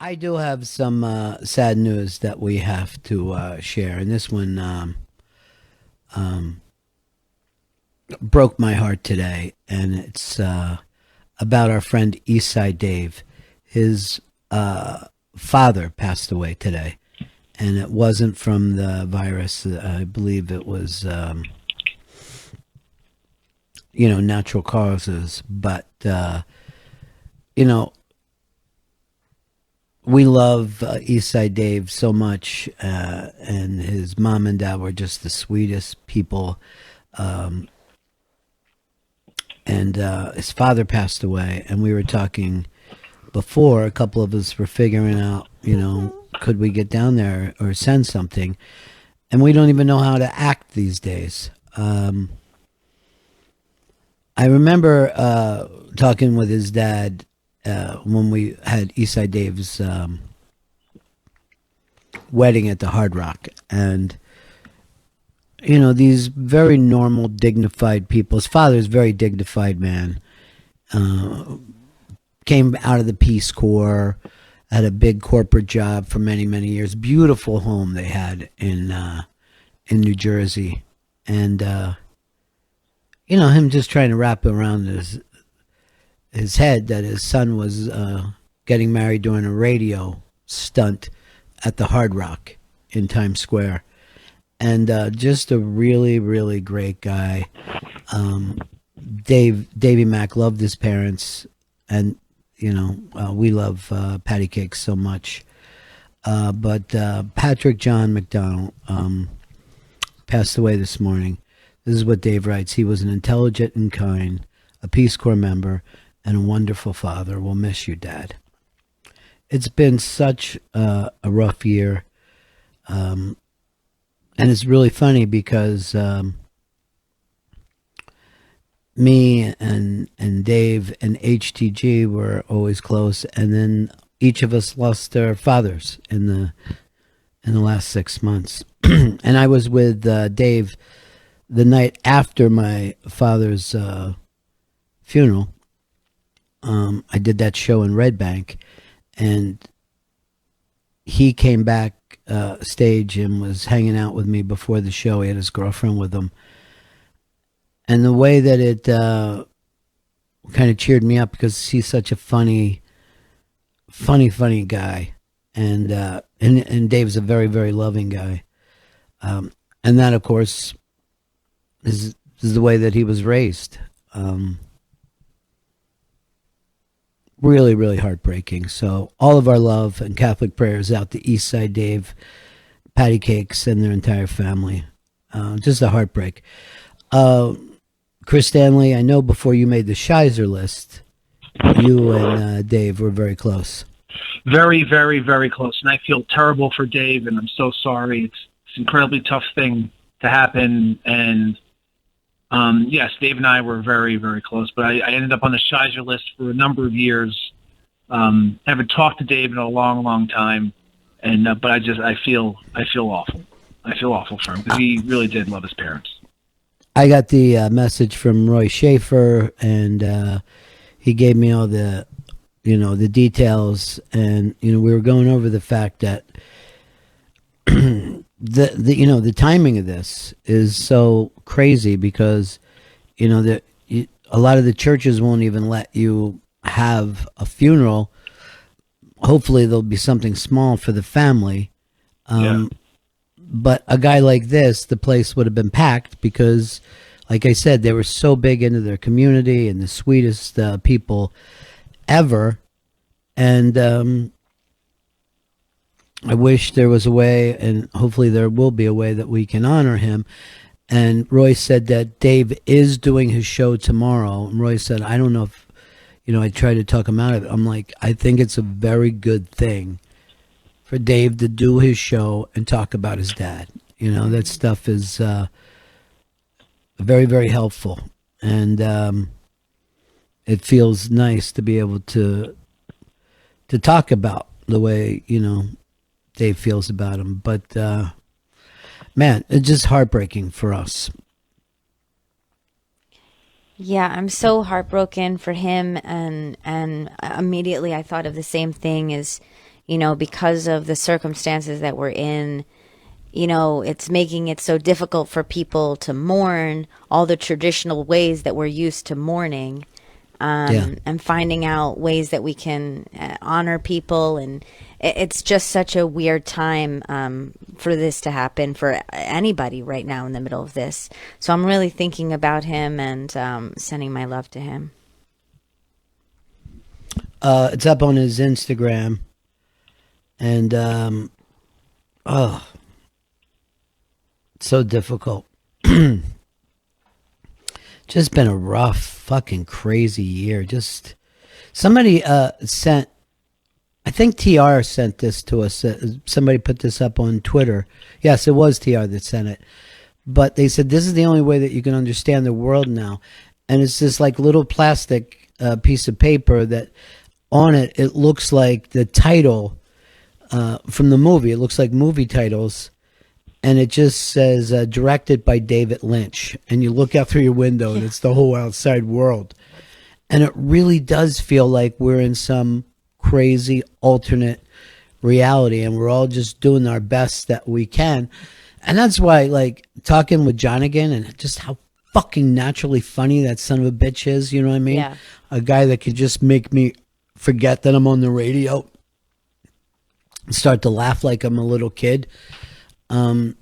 I do have some sad news that we have to share, and this one broke my heart today, and it's about our friend Eastside Dave. His father passed away today, and it wasn't from the virus. I believe it was, natural causes, but you know, we love Eastside Dave so much, and his mom and dad were just the sweetest people. Um, and his father passed away, and we were talking before. A couple of us were figuring out, could we get down there or send something? And we don't even know how to act these days. I remember talking with his dad when we had Eastside Dave's wedding at the Hard Rock, and these very normal, dignified people. His father's a very dignified man. Uh, Came out of the Peace Corps, had a big corporate job for many, many years. Beautiful home they had in New Jersey, and him just trying to wrap around his head that his son was getting married during a radio stunt at the Hard Rock in Times Square, and just a really, really great guy. Um, Davy Mack loved his parents, and we love patty cakes so much. But Patrick John McDonald passed away this morning. This is what Dave writes. He was an intelligent and kind, a Peace Corps member, and a wonderful father. We'll miss you, Dad. It's been such a rough year. And it's really funny because me and Dave and HTG were always close, and then each of us lost our fathers in the last 6 months. And I was with Dave the night after my father's funeral. I did that show in Red Bank, and he came back stage and was hanging out with me before the show. He had his girlfriend with him, and the way that it kind of cheered me up because he's such a funny guy, and Dave's a very, very loving guy, and that, of course, is the way that he was raised. Really, really heartbreaking. So all of our love and Catholic prayers out to Eastside Dave, Patty Cakes, and their entire family. Just a heartbreak. Chris Stanley, I know before you made the Shizer list, you and Dave were very close. Very, very, very close. And I feel terrible for Dave, and I'm so sorry. It's an incredibly tough thing to happen. And yes, Dave and I were very, very close, but I ended up on the Shizer list for a number of years. Haven't talked to Dave in a long, long time, and but I feel awful. I feel awful for him because he really did love his parents. I got the message from Roy Schaefer, and he gave me all the details, and we were going over the fact that the timing of this is so crazy because a lot of the churches won't even let you have a funeral. Hopefully there'll be something small for the family. Yeah. But a guy like this, the place would have been packed because, like I said, they were so big into their community and the sweetest people ever. And I wish there was a way, and hopefully there will be a way that we can honor him. And Roy said that Dave is doing his show tomorrow. And Roy said, I don't know if, I tried to talk him out of it. I'm like, I think it's a very good thing for Dave to do his show and talk about his dad. That stuff is very, very helpful. And it feels nice to be able to talk about the way, Dave feels about him. But man, it's just heartbreaking for us. Yeah, I'm so heartbroken for him, and immediately I thought of the same thing as because of the circumstances that we're in, it's making it so difficult for people to mourn all the traditional ways that we're used to mourning, and finding out ways that we can honor people. And it's just such a weird time for this to happen for anybody right now in the middle of this. So I'm really thinking about him and sending my love to him. It's up on his Instagram. And, it's so difficult. Just been a rough, fucking crazy year. Just somebody sent, I think TR sent this to us. Somebody put this up on Twitter. Yes, it was TR that sent it. But they said this is the only way that you can understand the world now. And it's this like little plastic piece of paper that on it, it looks like the title from the movie. It looks like movie titles. And it just says directed by David Lynch. And you look out through your window and it's the whole outside world. And it really does feel like we're in some crazy alternate reality and we're all just doing our best that we can. And that's why, like, talking with John again and just how fucking naturally funny that son of a bitch is, you know what I mean? Yeah. A guy that could just make me forget that I'm on the radio and start to laugh like I'm a little kid. And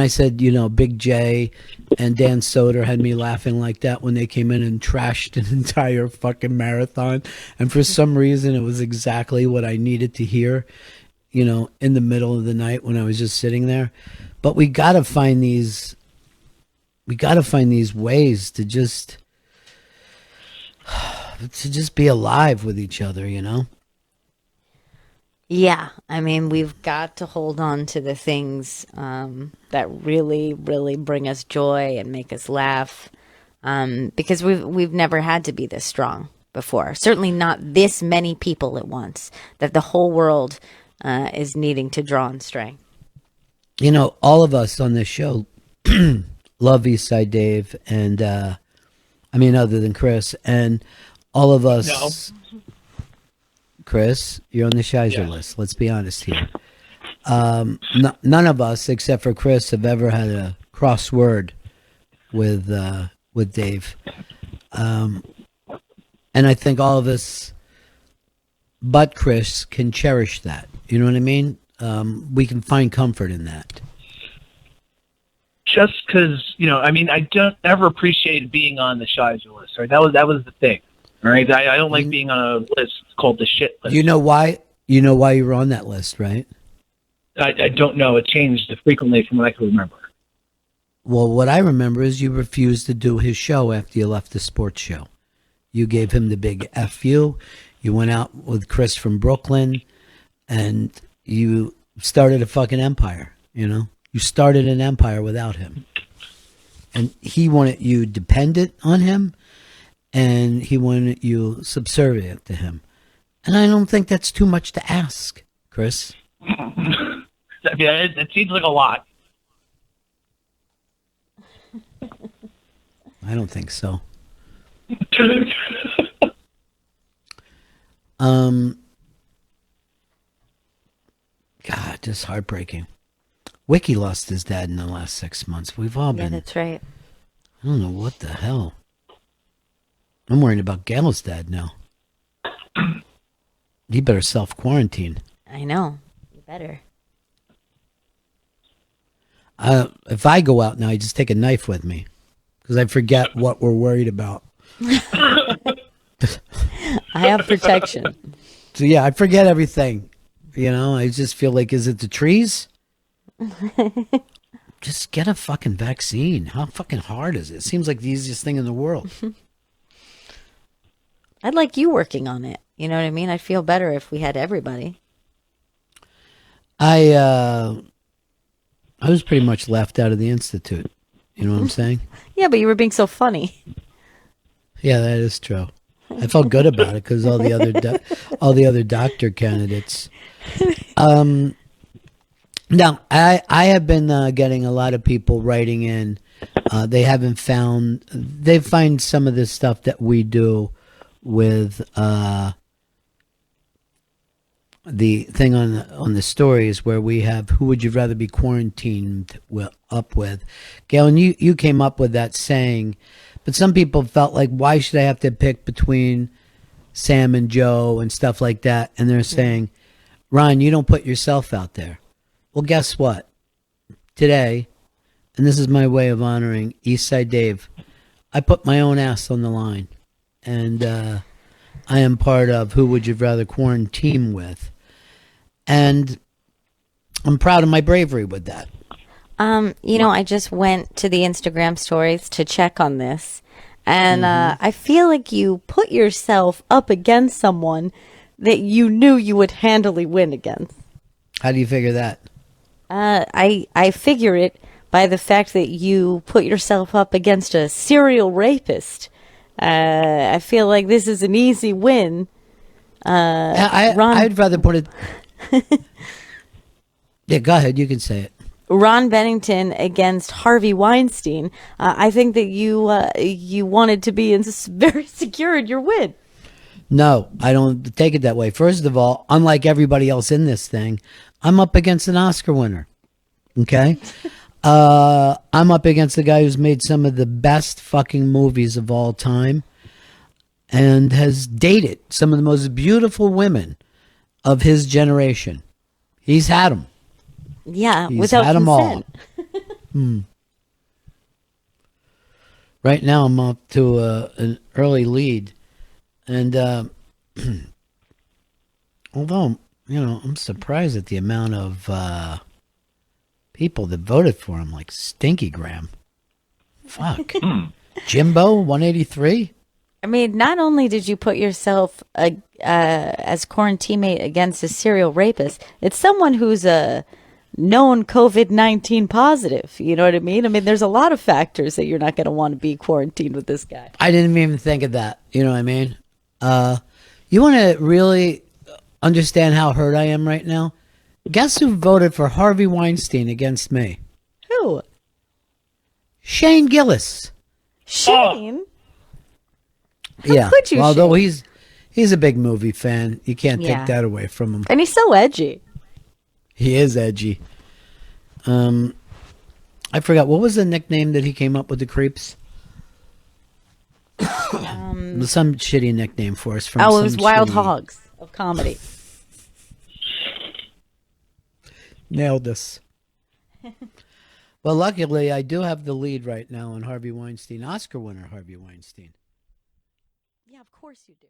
I said, Big J and Dan Soder had me laughing like that when they came in and trashed an entire fucking marathon. And for some reason, it was exactly what I needed to hear, in the middle of the night when I was just sitting there. But we got to find these ways to just be alive with each other, Yeah, I mean, we've got to hold on to the things that really, really bring us joy and make us laugh, because we've never had to be this strong before. Certainly not this many people at once, that the whole world is needing to draw on strength. All of us on this show love Eastside Dave, and other than Chris, and all of us... No. Chris, you're on the Shizer list. Let's be honest here. None of us, except for Chris, have ever had a crossword with Dave. And I think all of us, but Chris, can cherish that. You know what I mean? We can find comfort in that. Just because, I don't ever appreciate being on the Shizer list, right? That was the thing. All right, I don't like being on a list called the shit list. You know why? You know why you were on that list, right? I don't know. It changed frequently from what I can remember. Well, what I remember is you refused to do his show after you left the sports show. You gave him the big F you. You went out with Chris from Brooklyn, and you started a fucking empire, You started an empire without him. And he wanted you dependent on him, and he wanted you subservient to him. And I don't think that's too much to ask, Chris. It seems like a lot. I don't think so. God, just heartbreaking. Wiki lost his dad in the last 6 months. We've all been... Yeah, that's right. I don't know what the hell. I'm worried about Gail's dad now. He better self-quarantine. I know. You better. If I go out now, I just take a knife with me because I forget what we're worried about. I have protection. So yeah, I forget everything. I just feel like, is it the trees? Just get a fucking vaccine. How fucking hard is it? It seems like the easiest thing in the world. I'd like you working on it. You know what I mean? I'd feel better if we had everybody. I was pretty much left out of the institute. You know what I'm saying? Yeah, but you were being so funny. Yeah, that is true. I felt good about it because all the other doctor candidates. Now, I have been getting a lot of people writing in. They find some of this stuff that we do with the thing on the story is where we have who would you rather be quarantined up with. Gail, and you came up with that saying, but some people felt like, why should I have to pick between Sam and Joe and stuff like that? And they're saying, Ron, you don't put yourself out there. Well, guess what? Today, and this is my way of honoring Eastside Dave, I put my own ass on the line. And I am part of who would you rather quarantine with. And I'm proud of my bravery with that. I just went to the Instagram stories to check on this. And I feel like you put yourself up against someone that you knew you would handily win against. How do you figure that? I figure it by the fact that you put yourself up against a serial rapist. I feel like this is an easy win. I'd rather put it... Yeah, go ahead. You can say it. Ron Bennington against Harvey Weinstein. I think that you wanted to be very secure in your win. No, I don't take it that way. First of all, unlike everybody else in this thing, I'm up against an Oscar winner. Okay? I'm up against the guy who's made some of the best fucking movies of all time and has dated some of the most beautiful women of his generation. He's had them. Yeah, He's without had them consent. all. Right now, I'm up to an early lead. And although, I'm surprised at the amount of people that voted for him, like Stinky Graham. Fuck. Jimbo, 183? I mean, not only did you put yourself as quarantine mate against a serial rapist, it's someone who's a known COVID-19 positive. You know what I mean? I mean, there's a lot of factors that you're not going to want to be quarantined with this guy. I didn't even think of that. You know what I mean? You want to really understand how hurt I am right now? Guess who voted for Harvey Weinstein against me? Who? Shane Gillis. Shane? Yeah. Could you, although Shane? he's a big movie fan. You can't Yeah. take that away from him. And he's so edgy. He is edgy. I forgot, what was the nickname that he came up with the creeps? Some shitty nickname for us. From It was Wild shitty... Hogs of comedy. Nailed us. Well, luckily, I do have the lead right now on Harvey Weinstein, Oscar winner Harvey Weinstein. Yeah, of course you do.